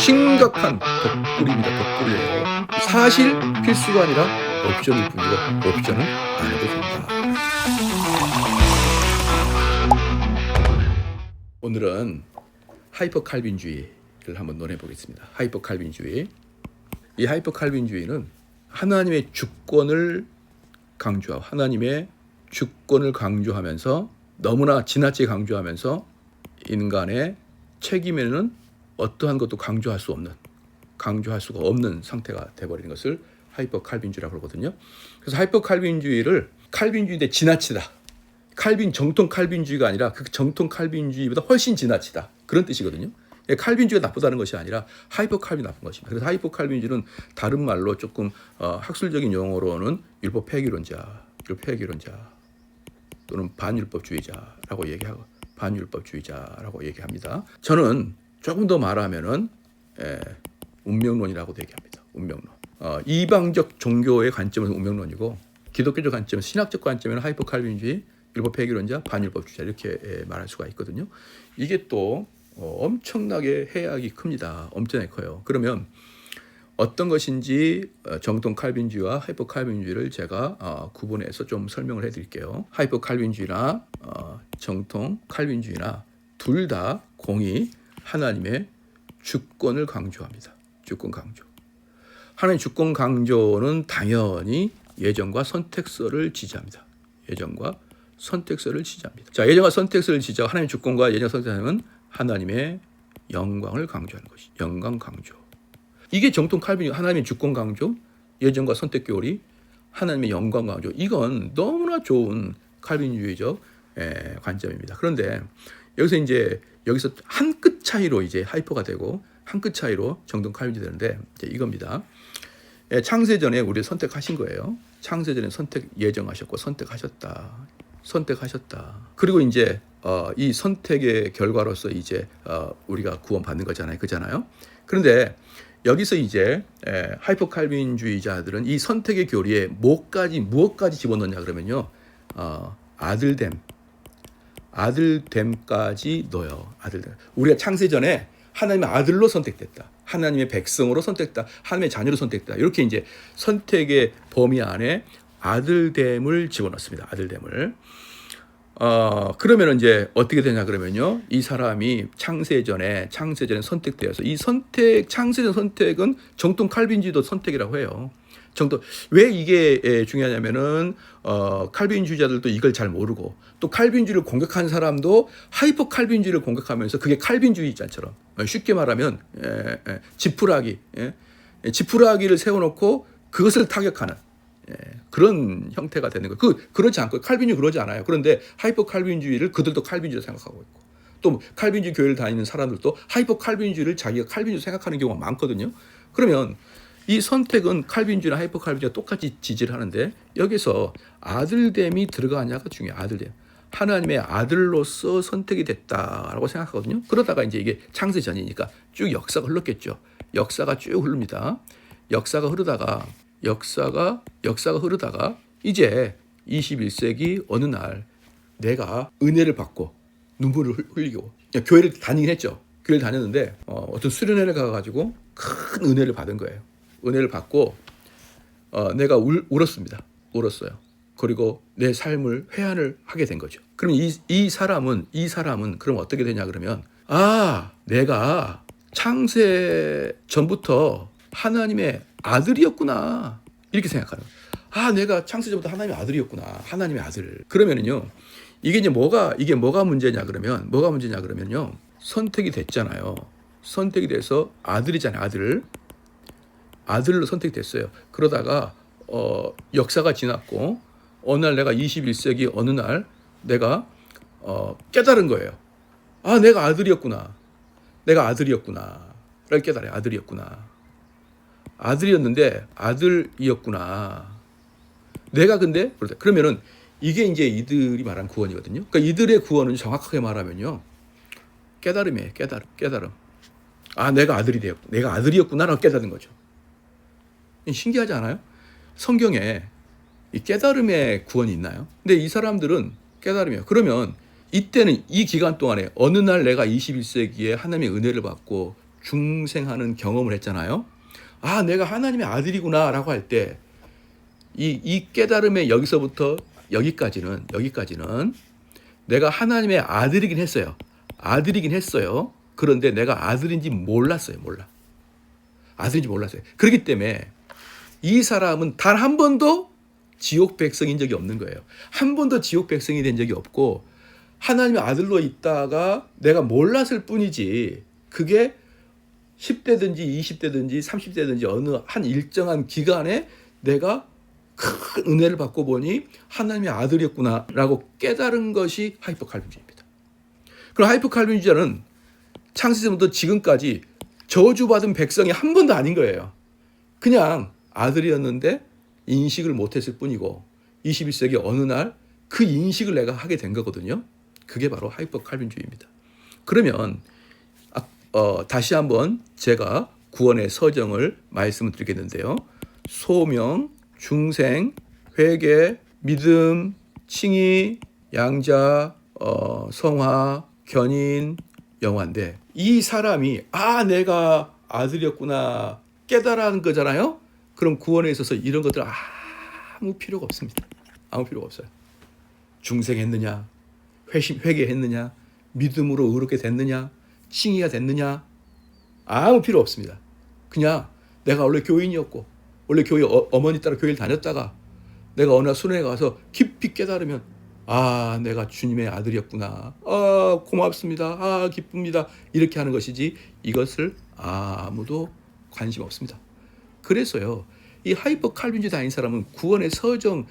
심각한 덕꿀입니다. 덕꿀이에요. 사실 필수가 아니라 옵션일 뿐이고 옵션은 안 해도 된다. 오늘은 하이퍼 칼빈주의를 한번 논해 보겠습니다. 하이퍼 칼빈주의. 이 하이퍼 칼빈주의는 하나님의 주권을 강조하고 하나님의 주권을 강조하면서 너무나 지나치게 강조하면서 인간의 책임에는 어떠한 것도 강조할 수가 없는 상태가 돼버리는 것을 하이퍼 칼빈주의라고 그러거든요. 그래서 하이퍼 칼빈주의를 칼빈주의인데 지나치다. 정통 칼빈주의가 아니라 그 정통 칼빈주의보다 훨씬 지나치다. 그런 뜻이거든요. 칼빈주의가 나쁘다는 것이 아니라 하이퍼 칼빈이 나쁜 것입니다. 그래서 하이퍼 칼빈주의는 다른 말로 조금 학술적인 용어로는 율법 폐기론자 또는 반율법주의자라고 얘기합니다. 저는 조금 더 말하면은 운명론이라고 얘기합니다. 운명론. 이방적 종교의 관점은 운명론이고 기독교적 관점은 신학적 관점에는 하이퍼 칼빈주의, 율법 폐기론자, 반율법주의자 이렇게 말할 수가 있거든요. 이게 또 엄청나게 해악이 큽니다. 엄청나게 커요. 그러면 어떤 것인지 정통 칼빈주의와 하이퍼 칼빈주의를 제가 구분해서 좀 설명을 해드릴게요. 하이퍼 칼빈주의나 정통 칼빈주의나 둘 다 공히 하나님의 주권을 강조합니다. 주권 강조. 하나님의 주권 강조는 당연히 예정과 선택서를 지지합니다. 자, 예정과 선택서를 지지하고 하나님의 주권과 예정 선택하는 하나님의 영광을 강조하는 것이 영광 강조. 이게 정통 칼빈 하나님의 주권 강조, 예정과 선택 교리, 하나님의 영광 강조. 이건 너무나 좋은 칼빈주의적 관점입니다. 그런데 여기서 한 끗 차이로 이제 하이퍼가 되고 한 끗 차이로 정통 칼빈이 되는데 이제 이겁니다. 창세전에 우리 선택하신 거예요. 창세전에 선택 예정하셨고 선택하셨다. 그리고 이제 이 선택의 결과로서 이제 우리가 구원받는 거잖아요. 그런데 여기서 이제 하이퍼 칼빈주의자들은 이 선택의 교리에 무엇까지 집어넣냐 그러면요. 아들됨까지 넣어요. 아들됨. 우리가 창세전에 하나님의 아들로 선택됐다. 하나님의 백성으로 선택됐다. 하나님의 자녀로 선택됐다. 이렇게 이제 선택의 범위 안에 아들됨을 집어넣습니다. 아들됨을. 그러면 이제 어떻게 되냐 그러면요. 이 사람이 창세전에 선택되어서 창세전 선택은 정통 칼빈주의도 선택이라고 해요. 왜 이게 중요하냐면은 칼빈주의자들도 이걸 잘 모르고 또 칼빈주의를 공격하는 사람도 하이퍼 칼빈주의를 공격하면서 그게 칼빈주의자처럼 쉽게 말하면 지푸라기를 세워놓고 그것을 타격하는 그런 형태가 되는 거예요. 그렇지 않고 칼빈주의 그러지 않아요. 그런데 하이퍼 칼빈주의를 그들도 칼빈주의로 생각하고 있고 또 칼빈주의 교회를 다니는 사람들도 하이퍼 칼빈주의를 자기가 칼빈주의로 생각하는 경우가 많거든요. 그러면 이 선택은 칼빈주의나 하이퍼 칼빈주의가 똑같이 지지를 하는데 여기서 아들됨이 들어가냐가 중요해요. 아들됨. 하나님의 아들로서 선택이 됐다라고 생각하거든요. 그러다가 이제 이게 창세전이니까 쭉 역사가 흘렀겠죠. 역사가 쭉 흐릅니다. 역사가 흐르다가 이제 21세기 어느 날 내가 은혜를 받고 눈물을 흘리고 교회를 다니긴 했죠. 교회를 다녔는데 어떤 수련회를 가가지고 큰 은혜를 받은 거예요. 은혜를 받고 내가 울었어요. 그리고 내 삶을 회한을 하게 된 거죠. 그럼 이 사람은 그럼 어떻게 되냐 그러면 내가 창세 전부터 하나님의 아들이었구나 이렇게 생각하는 거예요. 내가 창세 전부터 하나님의 아들이었구나. 하나님의 아들. 그러면은요 이게 뭐가 문제냐 그러면요 선택이 됐잖아요. 선택이 돼서 아들이잖아요. 아들로 선택됐어요. 그러다가 역사가 지났고 어느 날 내가 21세기 어느 날 내가 깨달은 거예요. 내가 아들이었구나. 라고 깨달아요. 아들이었구나. 내가 근데 그러면은 이게 이제 이들이 말한 구원이거든요. 그러니까 이들의 구원은 정확하게 말하면요. 깨달음이에요. 깨달음. 내가 아들이었구나라고 깨닫는 거죠. 신기하지 않아요? 성경에 이 깨달음의 구원이 있나요? 근데 이 사람들은 깨달음이에요. 그러면 이때는 이 기간 동안에 어느 날 내가 21세기에 하나님의 은혜를 받고 중생하는 경험을 했잖아요. 아, 내가 하나님의 아들이구나라고 할 때 이 깨달음의 여기서부터 여기까지는 내가 하나님의 아들이긴 했어요. 아들이긴 했어요. 그런데 내가 아들인지 몰랐어요. 아들인지 몰랐어요. 그렇기 때문에 이 사람은 단 한 번도 지옥 백성인 적이 없는 거예요. 한 번도 지옥 백성이 된 적이 없고 하나님의 아들로 있다가 내가 몰랐을 뿐이지, 그게 10대든지 20대든지 30대든지 어느 한 일정한 기간에 내가 큰 은혜를 받고 보니 하나님의 아들이었구나라고 깨달은 것이 하이퍼칼빈주의입니다. 그럼 하이퍼칼빈주의자는 창세전부터 지금까지 저주받은 백성이 한 번도 아닌 거예요. 그냥 아들이었는데 인식을 못했을 뿐이고 21세기 어느 날 그 인식을 내가 하게 된 거거든요. 그게 바로 하이퍼칼빈주의입니다. 그러면 다시 한번 제가 구원의 서정을 말씀을 드리겠는데요. 소명, 중생, 회개, 믿음, 칭의, 양자, 성화, 견인, 영화인데 이 사람이 내가 아들이었구나 깨달은 거잖아요. 그럼 구원에 있어서 이런 것들 아무 필요가 없습니다. 아무 필요가 없어요. 중생했느냐, 회개했느냐, 믿음으로 의롭게 됐느냐, 칭의가 됐느냐, 아무 필요 없습니다. 그냥 내가 원래 교인이었고 원래 교회 어머니 따라 교회를 다녔다가 내가 어느 날 수련회 가서 깊이 깨달으면 내가 주님의 아들이었구나, 고맙습니다, 기쁩니다, 이렇게 하는 것이지 이것을 아무도 관심 없습니다. 그래서요, 이 하이퍼 칼빈주의 다닌 사람은 구원의 서정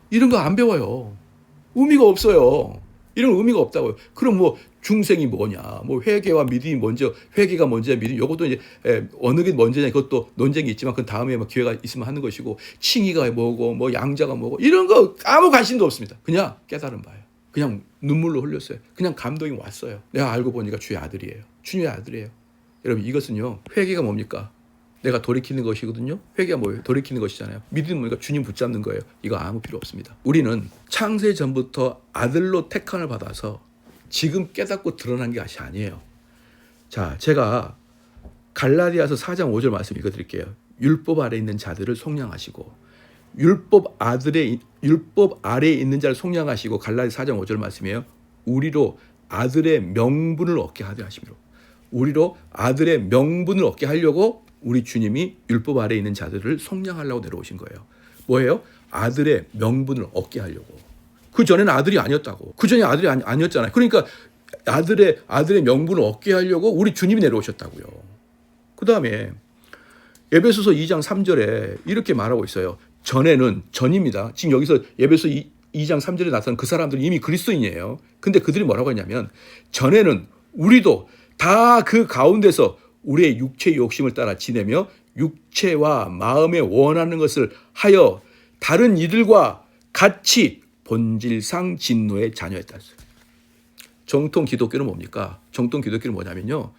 이런 거 안 배워요. 의미가 없어요. 이런 의미가 없다고요. 그럼 뭐 중생이 뭐냐, 뭐 회개와 믿음이 먼저, 회개가 먼저냐, 믿음, 이것도 이제 어느 게 먼저냐, 그것도 논쟁이 있지만 그 다음에 뭐 기회가 있으면 하는 것이고, 칭의가 뭐고, 뭐 양자가 뭐고, 이런 거 아무 관심도 없습니다. 그냥 깨달은 바예요. 그냥 눈물로 흘렸어요. 그냥 감동이 왔어요. 내가 알고 보니까 주의 아들이에요. 주님의 아들이에요. 여러분, 이것은요, 회개가 뭡니까? 내가 돌이키는 것이거든요. 회개가 뭐예요? 돌이키는 것이잖아요. 믿음은 뭐니까 주님 붙잡는 거예요. 이거 아무 필요 없습니다. 우리는 창세 전부터 아들로 택함을 받아서 지금 깨닫고 드러난 게 아니에요. 자, 제가 갈라디아서 4장 5절 말씀 읽어드릴게요. 율법 아래 있는 자들을 속량하시고, 율법 아래에 있는 자를 속량하시고, 갈라디아 4장 5절 말씀이에요. 우리로 아들의 명분을 얻게 하려 하심이로. 우리로 아들의 명분을 얻게 하려고 우리 주님이 율법 아래에 있는 자들을 속량하려고 내려오신 거예요. 뭐예요? 아들의 명분을 얻게 하려고. 그 전에는 아들이 아니었다고. 그 전에 아들이 아니었잖아요. 그러니까 아들의 명분을 얻게 하려고 우리 주님이 내려오셨다고요. 그 다음에 에베소서 2장 3절에 이렇게 말하고 있어요. 전입니다. 지금 여기서 에베소 2장 3절에 나타난 그 사람들은 이미 그리스도인이에요. 근데 그들이 뭐라고 했냐면, 전에는 우리도 다 그 가운데서 우리의 육체의 욕심을 따라 지내며 육체와 마음에 원하는 것을 하여 다른 이들과 같이 본질상 진노의 자녀였다. 정통 기독교는 뭡니까? 정통 기독교는 뭐냐면요,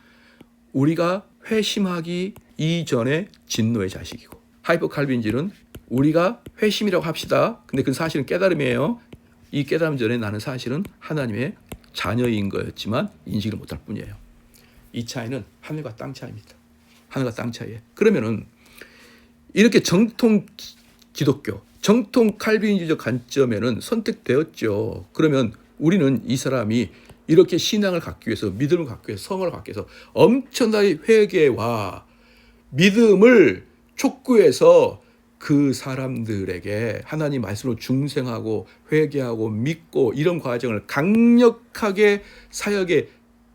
우리가 회심하기 이전에 진노의 자식이고, 하이퍼 칼빈주의는 우리가 회심이라고 합시다. 근데 그건 사실은 깨달음이에요. 이 깨달음 전에 나는 사실은 하나님의 자녀인 거였지만 인식을 못할 뿐이에요. 이 차이는 하늘과 땅 차이입니다. 하늘과 땅 차이에. 그러면은 이렇게 정통 기독교, 정통 칼빈주의적 관점에는 선택되었죠. 그러면 우리는 이 사람이 이렇게 신앙을 갖기 위해서, 믿음을 갖기 위해서, 성을 갖기 위해서 엄청나게 회개와 믿음을 촉구해서 그 사람들에게 하나님 말씀으로 중생하고 회개하고 믿고 이런 과정을 강력하게 사역에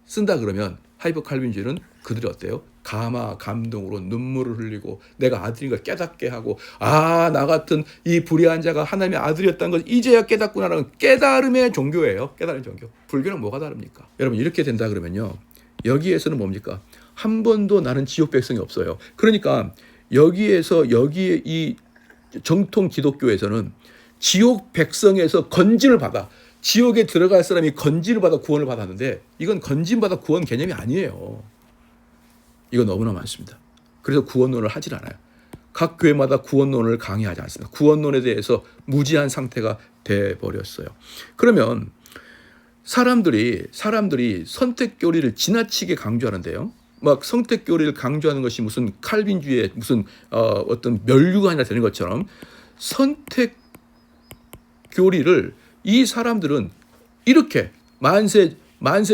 쓴다 그러면 하이퍼 칼빈주의는 그들이 어때요? 감동으로 눈물을 흘리고 내가 아들인 걸 깨닫게 하고, 나 같은 이 불의한 자가 하나님의 아들이었다는 걸 이제야 깨닫구나라는 깨달음의 종교예요. 깨달음 종교. 불교는 뭐가 다릅니까? 여러분, 이렇게 된다 그러면요, 여기에서는 뭡니까? 한 번도 나는 지옥 백성이 없어요. 그러니까 여기에 이 정통 기독교에서는 지옥 백성에서 건진을 받아, 지옥에 들어갈 사람이 건진을 받아 구원을 받았는데, 이건 건진받아 구원 개념이 아니에요. 이거 너무나 많습니다. 그래서 구원론을 하질 않아요. 각 교회마다 구원론을 강의하지 않습니다. 구원론에 대해서 무지한 상태가 돼버렸어요. 그러면 사람들이 선택 교리를 지나치게 강조하는데요. 막 선택 교리를 강조하는 것이 무슨 칼빈주의의 무슨 어떤 멸류가 아니라 되는 것처럼 선택 교리를 이 사람들은 이렇게 만세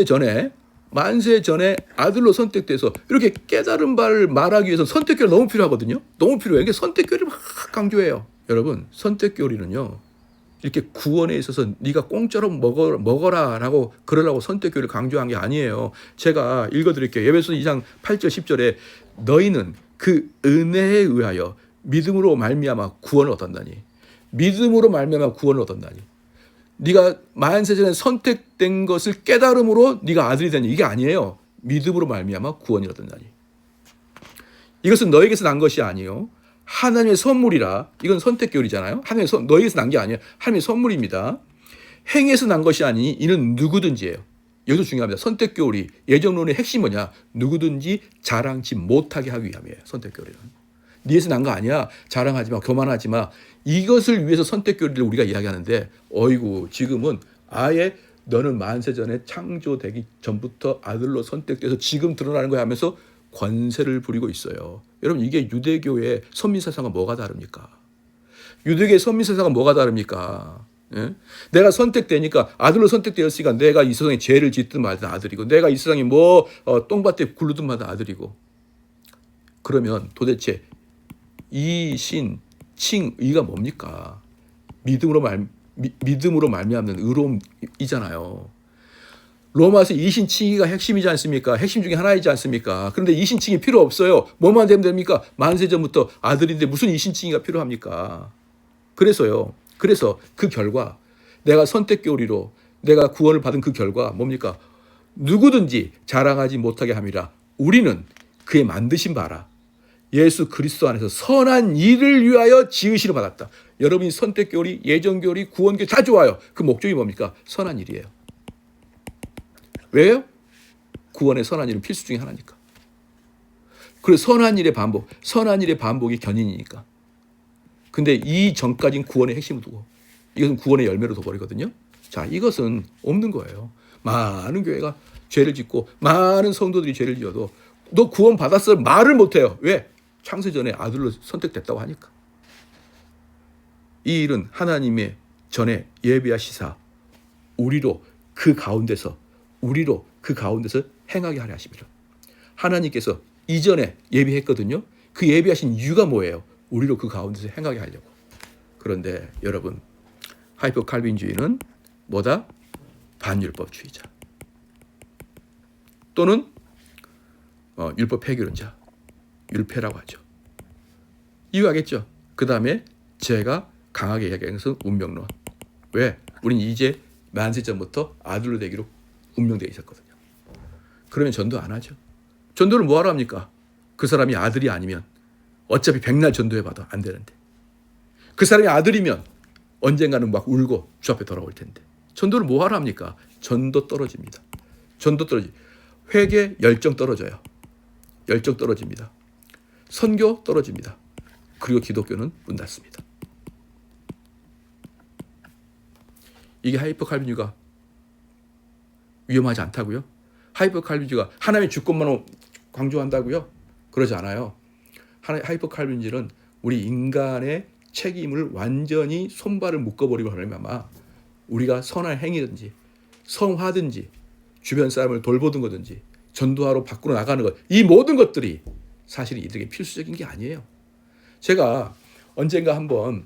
전에 아들로 선택돼서 이렇게 깨달은 바를 말하기 위해서 선택 교리가 너무 필요하거든요. 너무 필요해요. 이게 선택 교리를 막 강조해요. 여러분, 선택 교리는요. 이렇게 구원에 있어서 네가 공짜로 먹어라라고 그러라고 선택 교리를 강조한 게 아니에요. 제가 읽어드릴게요. 에베소 2장 8절 10절에 너희는 그 은혜에 의하여 믿음으로 말미암아 구원을 얻었나니. 믿음으로 말미암아 구원을 얻었나니. 네가 만세 전에 선택된 것을 깨달음으로 네가 아들이 되니 이게 아니에요. 믿음으로 말미암아 구원을 얻었나니. 이것은 너에게서 난 것이 아니요 하나님의 선물이라. 이건 선택 교리잖아요. 너에게서 난 게 아니에요. 하나님의 선물입니다. 행에서 난 것이 아니니 이는 누구든지예요. 여기도 중요합니다. 선택 교리 예정론의 핵심이 뭐냐? 누구든지 자랑치 못하게 하기 위함이에요. 선택 교리는. 네에서 난 거 아니야. 자랑하지 마. 교만하지 마. 이것을 위해서 선택 교리를 우리가 이야기하는데 어이구 지금은 아예 너는 만세 전에 창조되기 전부터 아들로 선택돼서 지금 드러나는 거야 하면서 권세를 부리고 있어요. 여러분 이게 유대교의 선민사상과 뭐가 다릅니까? 유대교의 선민사상과 뭐가 다릅니까? 예? 내가 선택되니까 아들로 선택되었으니까 내가 이 세상에 죄를 짓든 말든 아들이고 내가 이 세상에 똥밭에 굴르든 말든 아들이고 그러면 도대체 이가 뭡니까? 믿음으로 말미암는 의로움이잖아요. 로마서 이신칭의가 핵심이지 않습니까? 핵심 중에 하나이지 않습니까? 그런데 이신칭이 필요 없어요. 뭐만 되면 됩니까? 만세 전부터 아들인데 무슨 이신칭의가 필요합니까? 그래서 그 결과 내가 선택 교리로 내가 구원을 받은 그 결과 뭡니까? 누구든지 자랑하지 못하게 함이라. 우리는 그의 만드신 바라. 예수 그리스도 안에서 선한 일을 위하여 지으시를 받았다. 여러분이 선택 교리, 예정 교리, 구원 교리 다 좋아요. 그 목적이 뭡니까? 선한 일이에요. 왜요? 구원의 선한 일은 필수 중에 하나니까. 그리고 선한 일의 반복이 견인이니까. 근데 이 전까지는 구원의 핵심을 두고 이것은 구원의 열매로 둬버리거든요. 자, 이것은 없는 거예요. 많은 교회가 죄를 짓고 많은 성도들이 죄를 지어도 너 구원 받았어 말을 못해요. 왜? 창세 전에 아들로 선택됐다고 하니까. 이 일은 하나님의 전에 예비하시사 우리로 그 가운데서 행하게 하려 하십니다. 하나님께서 이전에 예비했거든요. 그 예비하신 이유가 뭐예요? 우리로 그 가운데서 행하게 하려고. 그런데 여러분 하이퍼 칼빈주의는 뭐다? 반율법주의자 또는 율법 폐기론자, 율폐라고 하죠. 이해하겠죠? 그 다음에 제가 강하게 이야기하는 것은 운명론. 왜? 우린 이제 만세 전부터 아들로 되기로 운명되어 있었거든요. 그러면 전도 안 하죠. 전도를 뭐하러 합니까? 그 사람이 아들이 아니면 어차피 백날 전도해봐도 안 되는데 그 사람이 아들이면 언젠가는 막 울고 주 앞에 돌아올 텐데 전도를 뭐하러 합니까? 전도 떨어집니다. 회개 열정 떨어져요. 열정 떨어집니다. 선교 떨어집니다. 그리고 기독교는 문 닫습니다. 이게 하이퍼 칼빈주의가 위험하지 않다고요? 하이퍼 칼빈주의가 하나님의 주권만 강조한다고요? 그러지 않아요. 하이퍼 칼빈주의는 우리 인간의 책임을 완전히 손발을 묶어버리고 하면 아마 우리가 선한 행위든지 성화든지 주변 사람을 돌보든 거든지 전도하러 밖으로 나가는 것, 이 모든 것들이 사실 이들에게 필수적인 게 아니에요. 제가 언젠가 한번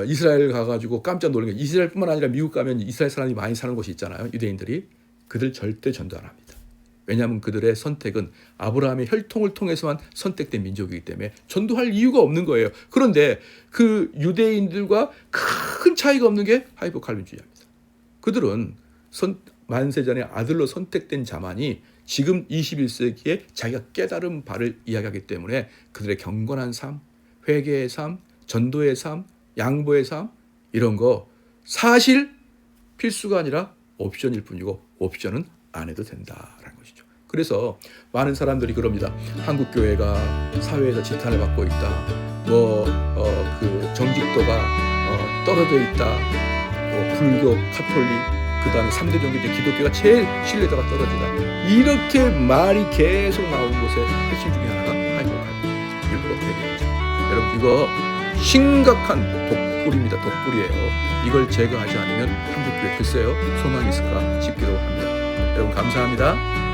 이스라엘 가가지고 깜짝 놀란 게 이스라엘뿐만 아니라 미국 가면 이스라엘 사람이 많이 사는 곳이 있잖아요. 유대인들이. 그들 절대 전도 안 합니다. 왜냐하면 그들의 선택은 아브라함의 혈통을 통해서만 선택된 민족이기 때문에 전도할 이유가 없는 거예요. 그런데 그 유대인들과 큰 차이가 없는 게 하이퍼 칼빈주의입니다. 그들은 만세 전에 아들로 선택된 자만이 지금 21세기에 자기가 깨달은 바를 이야기하기 때문에 그들의 경건한 삶, 회개의 삶, 전도의 삶, 양보의 삶 이런 거 사실 필수가 아니라 옵션일 뿐이고 옵션은 안 해도 된다라는 것이죠. 그래서 많은 사람들이 그럽니다. 한국 교회가 사회에서 지탄을 받고 있다. 그 정직도가 떨어져 있다. 불교, 카톨릭 그 다음에 3대 종교 중 기독교가 제일 신뢰도가 떨어지다. 이렇게 말이 계속 나온 곳의 핵심 중에 하나가 하이브리드 율법 대개입니다. 여러분 이거 심각한 독불입니다. 독불이에요. 이걸 제거하지 않으면 한국교회 글쎄요 소망이 있을까 싶기도 합니다. 여러분 감사합니다.